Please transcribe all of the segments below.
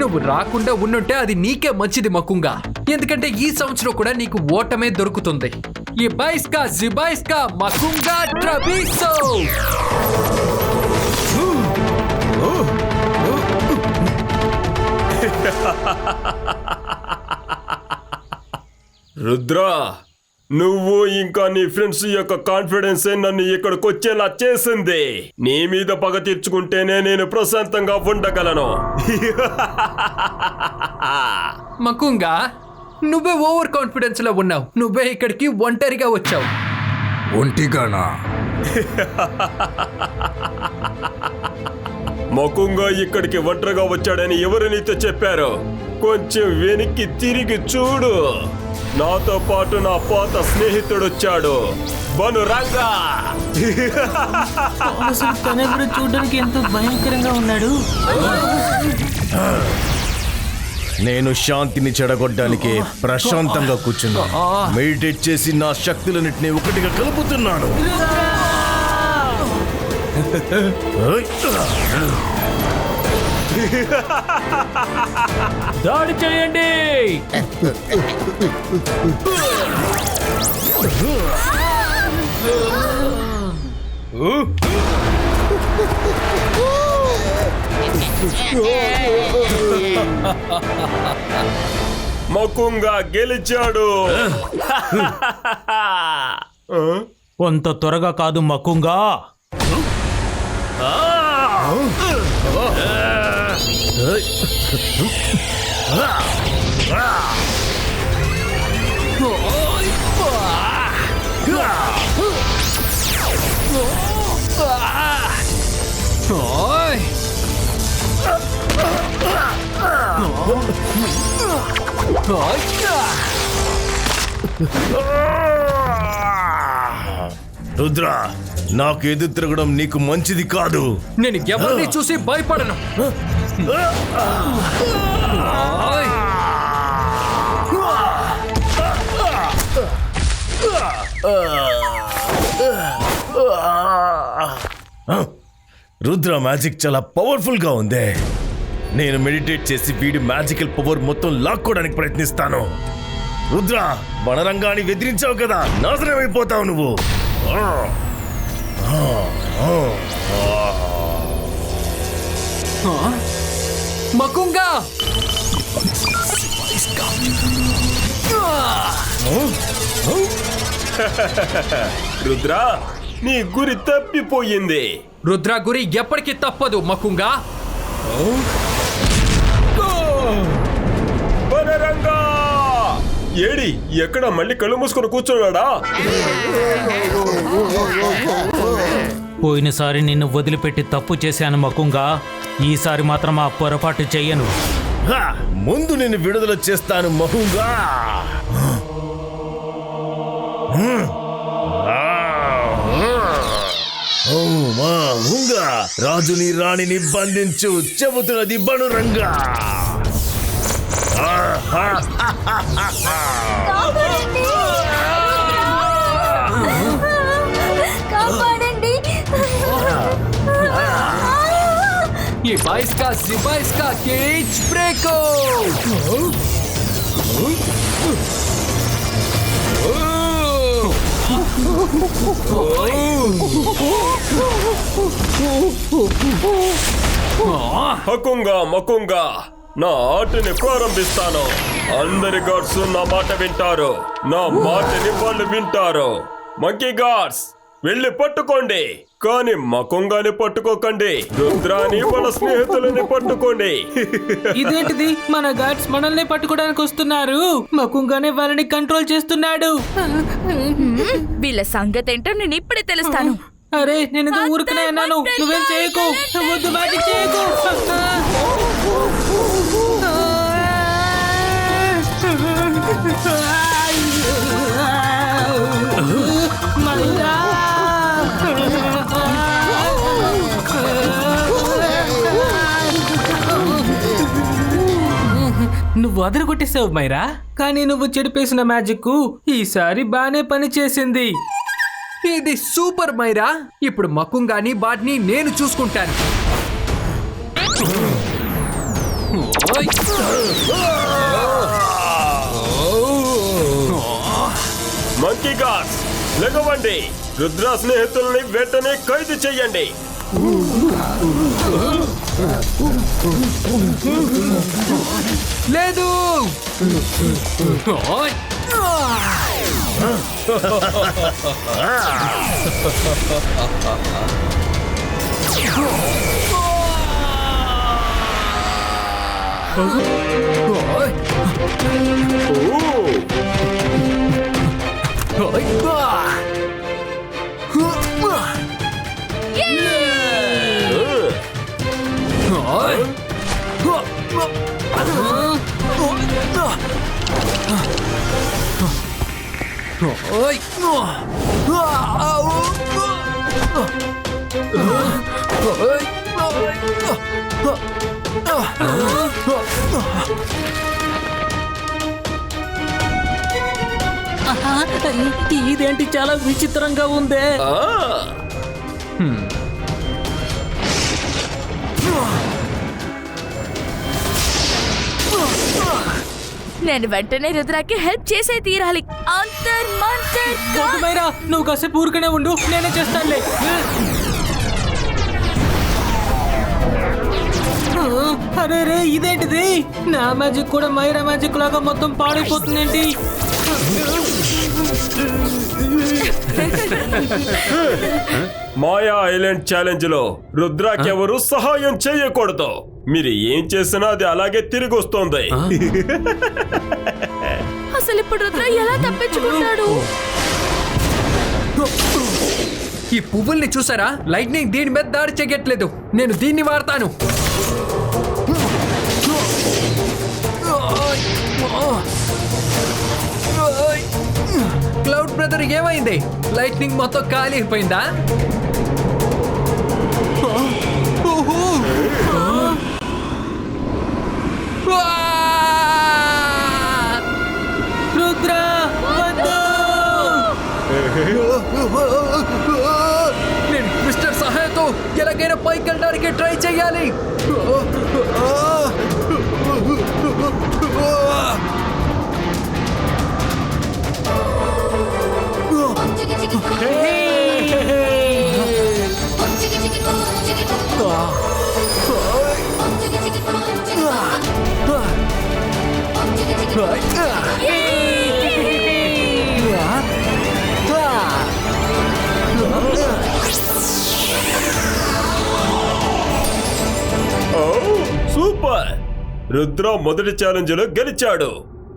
నువ్వు రాకుండా ఉండుంటే అది నీకే మంచిది మకుంగా, ఎందుకంటే ఈ సంవత్సరం కూడా నీకు ఓటమే దొరుకుతుంది. ఈ బైస్కా జిబైస్కా మకుంగా ట్రబీసో. రుద్రా, నువ్వు ఇంకా నీ ఫ్రెండ్స్ యొక్క కాన్ఫిడెన్స్ నన్ను ఇక్కడికి వచ్చేలా చేసింది. నీ మీద పగ తీర్చుకుంటేనే నేను ప్రశాంతంగా ఉండగలను. మకుంగా, నువ్వే ఓవర్ కాన్ఫిడెన్స్ లో ఉన్నావు. నువ్వే ఇక్కడికి ఒంటరిగా వచ్చావు. ఒంటిగానా? మకుంగా ఇక్కడికి ఒంటరిగా వచ్చాడని ఎవరు నీతో చెప్పారు? కొంచెం వెనక్కి తిరిగి చూడు. నాతో పాటు నా పాత స్నేహితుడు వచ్చాడు, బనురంగా. చూడడానికి ఎంతో భయంకరంగా ఉన్నాడు. నేను శాంతిని చెడగొట్టడానికి ప్రశాంతంగా కూర్చున్నా. మెడిటేట్ చేసి నా శక్తులన్నింటినీ ఒకటిగా కలుపుతున్నాను. దాడి చేయండి. మకుంగా గెలిచాడు. కొంత త్వరగా కాదు మకుంగా. రుద్ర, నాకు ఎదురు తిరగడం నీకు మంచిది కాదు. నేను ఎవరిని చూసి భయపడను. రుద్ర మ్యాజిక్ చాలా పవర్ఫుల్ గా ఉంది. నేను మెడిటేట్ చేసి వీడి మ్యాజికల్ పవర్ మొత్తం లాక్కోవడానికి ప్రయత్నిస్తాను. రుద్ర, బనరంగాన్ని వెదిరించావు కదా, నాశనం అయిపోతావు నువ్వు. మకుంగా, రుద్రా, నీ గురి తప్పిపోయింది. రుద్ర గురి ఎప్పటికీ తప్పదు మకుంగా. బనరంగా ఏడి, ఎక్కడ మళ్ళీ కళ్ళు మూసుకొని కూర్చున్నాడా? పోయినసారి నిన్ను వదిలిపెట్టి తప్పు చేశాను మకుంగా. ఈసారి మాత్రం ఆ పొరపాటు చెయ్యను. ముందు నేను విడుదల చేస్తాను మహుంగా. రాజుని రాణిని బంధించు, చెబుతున్నది బనురంగా. ये बाइस्का जिबाइस्का केज ब्रेको. హకుంగా మకుంగా, నా ఆటని ప్రారంభిస్తాను. అందరి గాడ్స్ నా మాట వింటారు, నా మాటని వాళ్ళు వింటారు. మంకీ గాడ్స్ వెళ్ళి పట్టుకోండి, కానీ మకుంగాని పట్టుకోకండి. రుద్రాని వాళ్ళ స్నేహితులని పట్టుకోండి. ఇదేంటిది, మన గాడ్స్ మనల్ని పట్టుకోవడానికి వస్తున్నారు. మకుంగానే వాళ్ళని కంట్రోల్ చేస్తున్నాడు. వీళ్ళ సంగతి ఏంటో నేను ఇప్పుడే తెలుస్తాను. అరే, నేను ఊరుకునే అన్నాను. నువ్వేం చేయకు, వద్దు, మ్యాజిక్ చేయకు. నువ్వు అదరగొట్టేసావు మైరా, కానీ నువ్వు చెడిపేసిన మ్యాజిక్ ఈసారి బానే పని చేసింది. ఇది సూపర్ మైరా. ఇప్పుడు మకుంగాని బాట్ని నేను చూసుకుంటాను. మంకీ గాడ్స్ లెగవండి, రుద్ర స్నేహితుల్ని వెంటనే ఖైదు చెయ్యండి. లేదు. ఇదేంటి చాలా విచిత్రంగా ఉందే. నేను వెంటనే రుద్రాకి హెల్ప్ చేసే తీరాలి. అంతర్ మంతర్ వద్దు మైరా, నువ్వు కాసేపు ఊరికనే ఉండు, నేనే చేస్తానులే. అరే రే, ఇదేంటిది? నా మ్యాజిక్ కూడా మైరా మ్యాజిక్ లాగా మొత్తం పాడైపోతుందేంటి? మాయా ఐలాండ్ ఛాలెంజ్ లో రుద్రాకి ఎవరు సహాయం చేయకూడదు. మీరు ఏం చేసినా అది అలాగే తిరిగి వస్తుంది. అసలు ఇప్పుడు రుద్ర ఎలా తప్పించుకుంటాడు? ఈ పువ్వుల్ని చూసారా? లైట్నింగ్ దీని మీద దాడి చెయ్యట్లేదు. నేను దీన్ని వాడతాను. క్లౌడ్ బ్రదర్ ఏమైంది? లైట్నింగ్ మొత్తం ఖాళీ అయిపోయిందా? రుద్ర వద్దు! నేను మిస్టర్ సహాయంతో ఎలాగైనా పైకి వెళ్ళడానికి ట్రై చేయాలి. సూపర్! రుద్ర మొదటి ఛాలెంజ్ లో గెలిచాడు.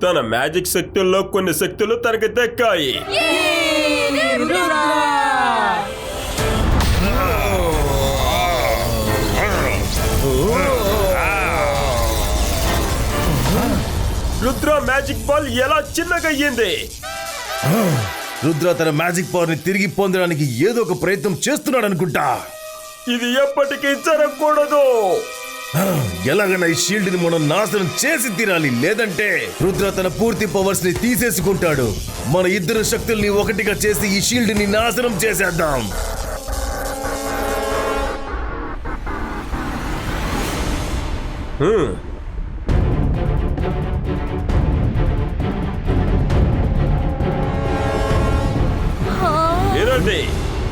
తన మ్యాజిక్ శక్తుల్లో కొన్ని శక్తులు తనకి దక్కాయి. రుద్ర మ్యాజిక్ బాల్ ఎలా చిన్నగయ్యింది? రుద్ర తన మ్యాజిక్ పవర్ ని తిరిగి పొందడానికి ఏదో ఒక ప్రయత్నం చేస్తున్నాడు అనుకుంటా. ఇది ఎప్పటికీ జరగకూడదు. ఎలాగైనా ఈ షీల్డ్ ని మనం నాశనం చేసి తీరాలి, లేదంటే రుద్ర తన పూర్తి పవర్స్ ని తీసేసుకుంటాడు. మన ఇద్దరు శక్తుల్ని ఒకటిగా చేసి ఈ షీల్డ్ ని నాశనం చేసేద్దాం. ఏనండి,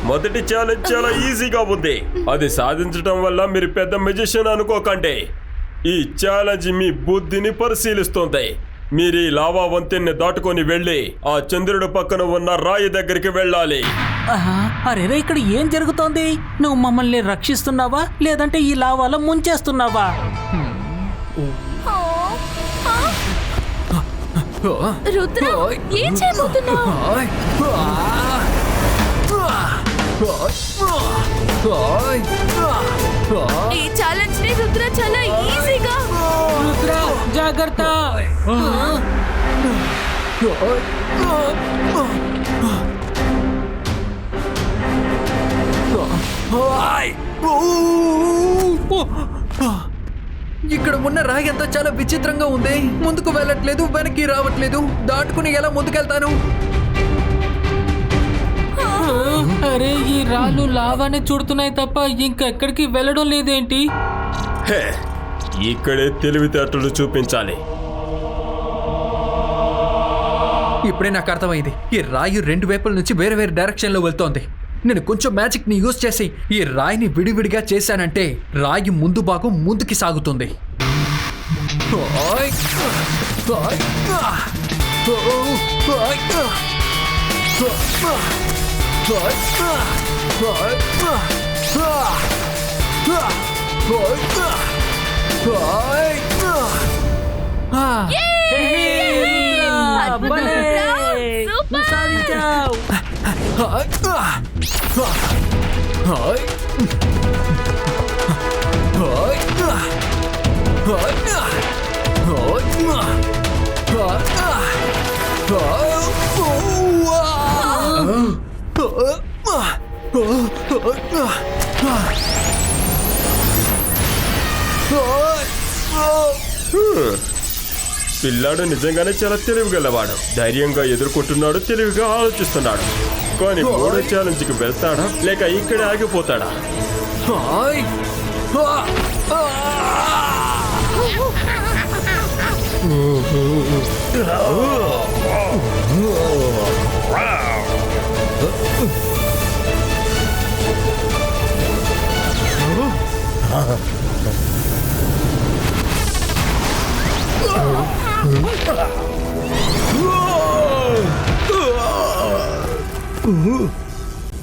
మొదటి ఛాలెంజ్ చాలా ఈజీగా ఉంది. అది సాధించడం వల్ల మీరు పెద్ద మెజిషియన్ అనుకోకండి. ఈ ఛాలెంజ్ మీ బుద్ధిని పరిశీలిస్తుంది. మీరు ఈ లావా వంతెన్ని దాటుకొని వెళ్ళి ఆ చంద్రుడి పక్కన ఉన్న రాయి దగ్గరికి వెళ్ళాలి. అరే ఇక్కడ ఏం జరుగుతోంది? నువ్వు మమ్మల్ని రక్షిస్తున్నావా లేదంటే ఈ లావాలో ముంచేస్తున్నావా? రుద్ర ఏం చేయబోతున్నావు? ఈ ఛాలెంజ్ ని రుద్ర చాలా ఈజీగా. రుద్ర జాగ్రత్త! ఇక్కడ ఉన్న రాయి అంతా చాలా విచిత్రంగా ఉంది. ముందుకు వెళ్ళట్లేదు, వెనక్కి రావట్లేదు. దాటుకుని ఎలా ముందుకెళ్తాను? అరే ఈ రాళ్ళు లావానే చుడుతున్నాయి తప్ప ఇంకెక్కడికి వెళ్ళడం లేదేంటి? హే, ఇక్కడే తెలివితేటలు చూపించాలి. ఇప్పుడే నాకు అర్థమైంది. ఈ రాయి రెండు వైపుల నుంచి వేరే వేరే డైరెక్షన్ లో వెళ్తోంది. నేను కొంచెం మ్యాజిక్ ని యూజ్ చేసి ఈ రాయిని విడివిడిగా చేశానంటే రాయి ముందు భాగం ముందుకి సాగుతుంది. పిల్లాడు నిజంగానే చాలా తెలివిగలవాడు. ధైర్యంగా ఎదుర్కొంటున్నాడు, తెలివిగా ఆలోచిస్తున్నాడు. కానీ మూడో ఛాలెంజ్కి వెళ్తాడా లేక ఇక్కడే ఆగిపోతాడా?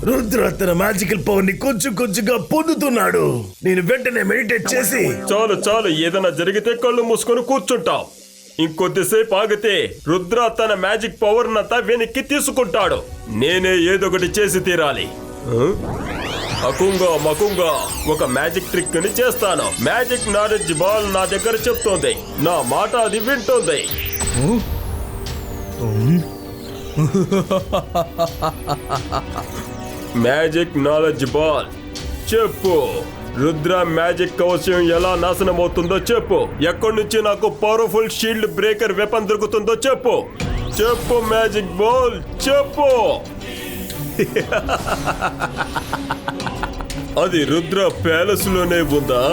రుద్ర తన మ్యాజికల్ పవర్ ని కొంచెం కొంచెంగా పొందుతున్నాడు. నేను వెంటనే మెడిటేట్ చేసి చాలు చాలు, ఏదైనా జరిగితే కళ్ళు మూసుకొని కూర్చుంటాం. ఇంకొద్దిసేపు ఆగితే రుద్ర తన మ్యాజిక్ పవర్ నంతా వెనక్కి తీసుకుంటాడు. నేనే ఏదొకటి చేసి తీరాలి. అకుంగా మకుంగా ఒక మ్యాజిక్ ట్రిక్ ని చేస్తాను. మ్యాజిక్ నాలెడ్జ్ బాల్ నా దగ్గర చెప్తోంది. నా మాట అది వింటోంది. మ్యాజిక్ నాలెడ్జ్ బాల్ చెప్పు, రుద్ర మ్యాజిక్ కవచం ఎలా నాశనం అవుతుందో చెప్పు. ఎక్కడి నుంచి నాకు పవర్ఫుల్ షీల్డ్ బ్రేకర్ వెపన్ దొరుకుతుందో చెప్పు. చెప్పు మ్యాజిక్ బాల్ చెప్పు. అది రుద్ర ప్యాలెస్ లోనే ఉందా?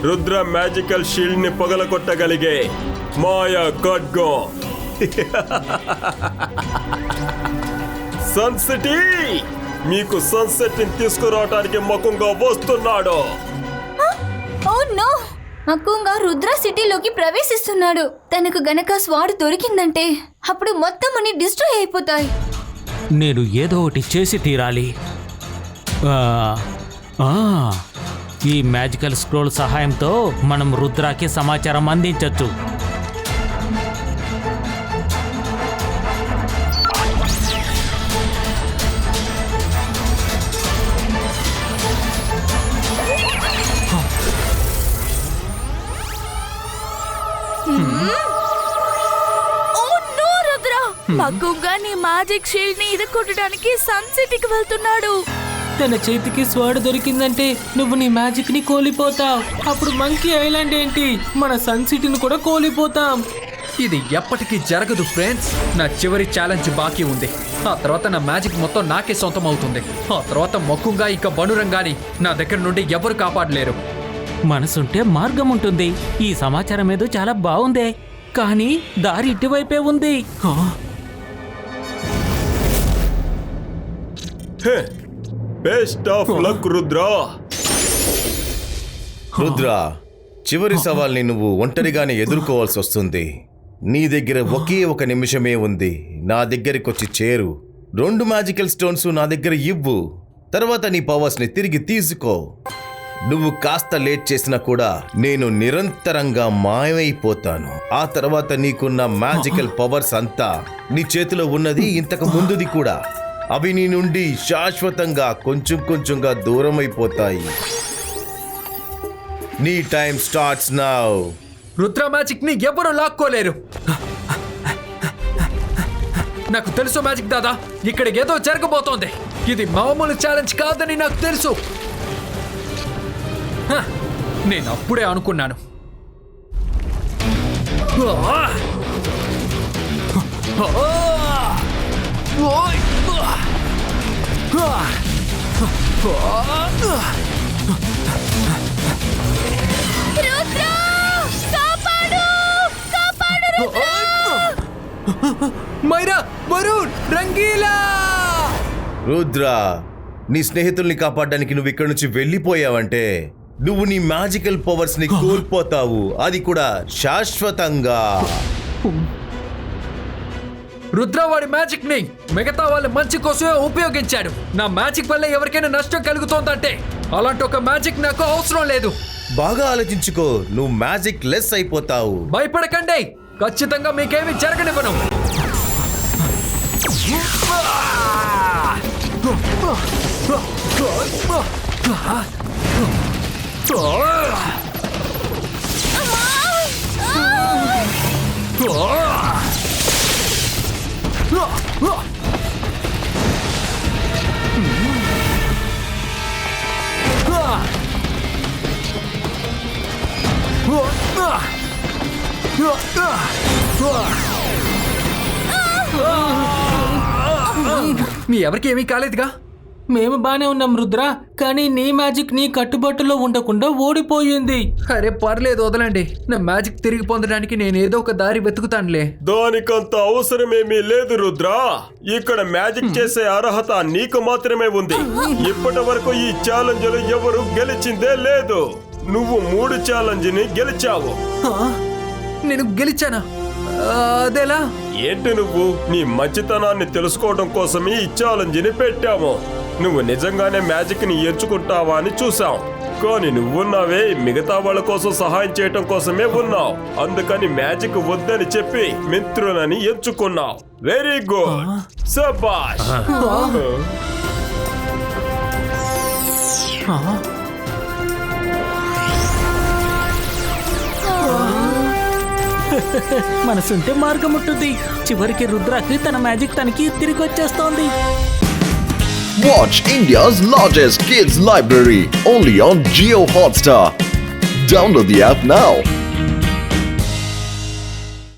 రుద్ర మ్యాజికల్ షీల్డ్ ని పగలగొట్టగలిగే మాయా ఖడ్గం. సన్సిటీ మీకు సన్సెట్ ని తీసుకురావడానికి మకుంగా వస్తున్నాడు. Oh no! మకుంగా రుద్ర సిటీలోకి ప్రవేశిస్తున్నాడు. తనకు గనక స్వాడ్ దొరికిందంటే అప్పుడు మొత్తం అన్ని డిస్ట్రాయ్ అయిపోతాయి. నేను ఏదో ఒకటి చేసి తీరాలి. ఈ మ్యాజికల్ స్క్రోల్ సహాయంతో మనం రుద్రాకి సమాచారం అందించవచ్చు. మక్కుగా నీ మ్యాజిక్ షీల్డ్ ని ఇరుకొట్టడానికి సన్ సిటీకి వెళ్తున్నాడు. తన చేతికి స్వాడ్ దొరికిందంటే నువ్వు నీ మ్యాజిక్ ని కోల్పోతావు. అప్పుడు మంకీ ఐలాండ్ ఏంటి, మన సన్ సిటీని కూడా కోల్పోతాం. ఇది ఎప్పటికీ జరగదు ఫ్రెండ్స్. నా చివరి ఛాలెంజ్ బాకీ ఉంది. ఆ తర్వాత నా మ్యాజిక్ మొత్తం నాకే సొంతం అవుతుంది. ఆ తర్వాత మక్కుగా ఇక బనురంగాని నా దగ్గర నుండి ఎవరు కాపాడలేరు. మనసుంటే మార్గం ఉంటుంది. ఈ సమాచారం ఏదో చాలా బాగుందే, కానీ దారి ఇటువైపే ఉంది. Best of luck Rudra. Rudra, చివరి సవాల్ని నువ్వు ఒంటరిగానే ఎదుర్కోవాల్సి వస్తుంది. నీ దగ్గర ఒకే ఒక నిమిషమే ఉంది. నా దగ్గరికి వచ్చి చేరు. 2 మ్యాజికల్ స్టోన్స్ నా దగ్గర ఇవ్వు. తర్వాత నీ పవర్స్ ని తిరిగి తీసుకో. నువ్వు కాస్త లేట్ చేసినా కూడా నేను నిరంతరంగా మాయమైపోతాను. ఆ తర్వాత నీకున్న మ్యాజికల్ పవర్స్ అంతా నీ చేతిలో ఉన్నది ఇంతకు ముందుది కూడా. అవి నీ నుండి శాశ్వతంగా కొంచెం కొంచెంగా దూరం అయిపోతాయి. నీ time starts now. Rudra magic ని ఎవరు లాక్కోలేరు. నాకు తెలుసు మ్యాజిక్ దాదా, ఇక్కడ ఏదో జరగబోతోంది. ఇది మామూలు ఛాలెంజ్ కాదని నాకు తెలుసు. నేను అప్పుడే అనుకున్నాను. రుద్ర! మైరా, వరుణ్, రంగీలా! రుద్ర, నీ స్నేహితుల్ని కాపాడడానికి నువ్వు ఇక్కడి నుంచి వెళ్ళిపోయావంటే నువ్వు నీ మ్యాజికల్ పవర్స్ ని కోల్పోతావు, అది కూడా శాశ్వతంగా. రుద్ర వాడి మ్యాజిక్ ని మిగతా వాళ్ళ మంచి కోసమే ఉపయోగించాడు. నా మ్యాజిక్ వల్ల ఎవరికైనా నష్టం కలుగుతోందంటే అలాంటి ఒక మ్యాజిక్ నాకు అవసరం లేదు. బాగా ఆలోచించుకో, నువ్వు మ్యాజిక్ లెస్ అయిపోతావు. భయపడకండి, ఖచ్చితంగా మీకేమి జరగనివ్వను. మీ ఎవరికి ఏమీ కాలేదుగా? మేము బానే ఉన్నాం రుద్ర, కానీ నీ మ్యాజిక్ నీ కట్టుబాటులో ఉండకుండా ఓడిపోయింది. అరే పర్లేదు, వదలండి. నా మ్యాజిక్ తిరిగి పొందడానికి నేను ఏదో ఒక దారి వెతుకుతానులే. దానికంత అవసరమేమీ లేదు రుద్రా. ఇక్కడ మ్యాజిక్ చేసే అర్హత నీకు మాత్రమే ఉంది. ఇప్పటి వరకు ఈ ఛాలెంజ్ లో ఎవరు గెలిచిందే లేదు. నువ్వు 3 ఛాలెంజ్ ని గెలిచావు. నేను గెలిచానా? అదేలా? ఏంటి నువ్వు? నీ మంచితనాన్ని తెలుసుకోవడం కోసమే ఈ ఛాలెంజ్ ని పెట్టాము. నువ్వు నిజంగానే మ్యాజిక్ ని ఎంచుకుంటావా అని చూసాం. కానీ నువ్వున్నావే మిగతా వాళ్ళ కోసం సహాయం చేయటం కోసమే ఉన్నావు. అందుకని మ్యాజిక్ వద్దని చెప్పి మిత్రులని ఎంచుకున్నావు. వెరీ గుడ్, శభాష్. మనసుంటే మార్గం ఉంటుంది. చివరికి రుద్రాకి తన మ్యాజిక్ తనకి తిరిగి వచ్చేస్తోంది. Watch India's largest kids library only on Jio Hotstar. Download the app now.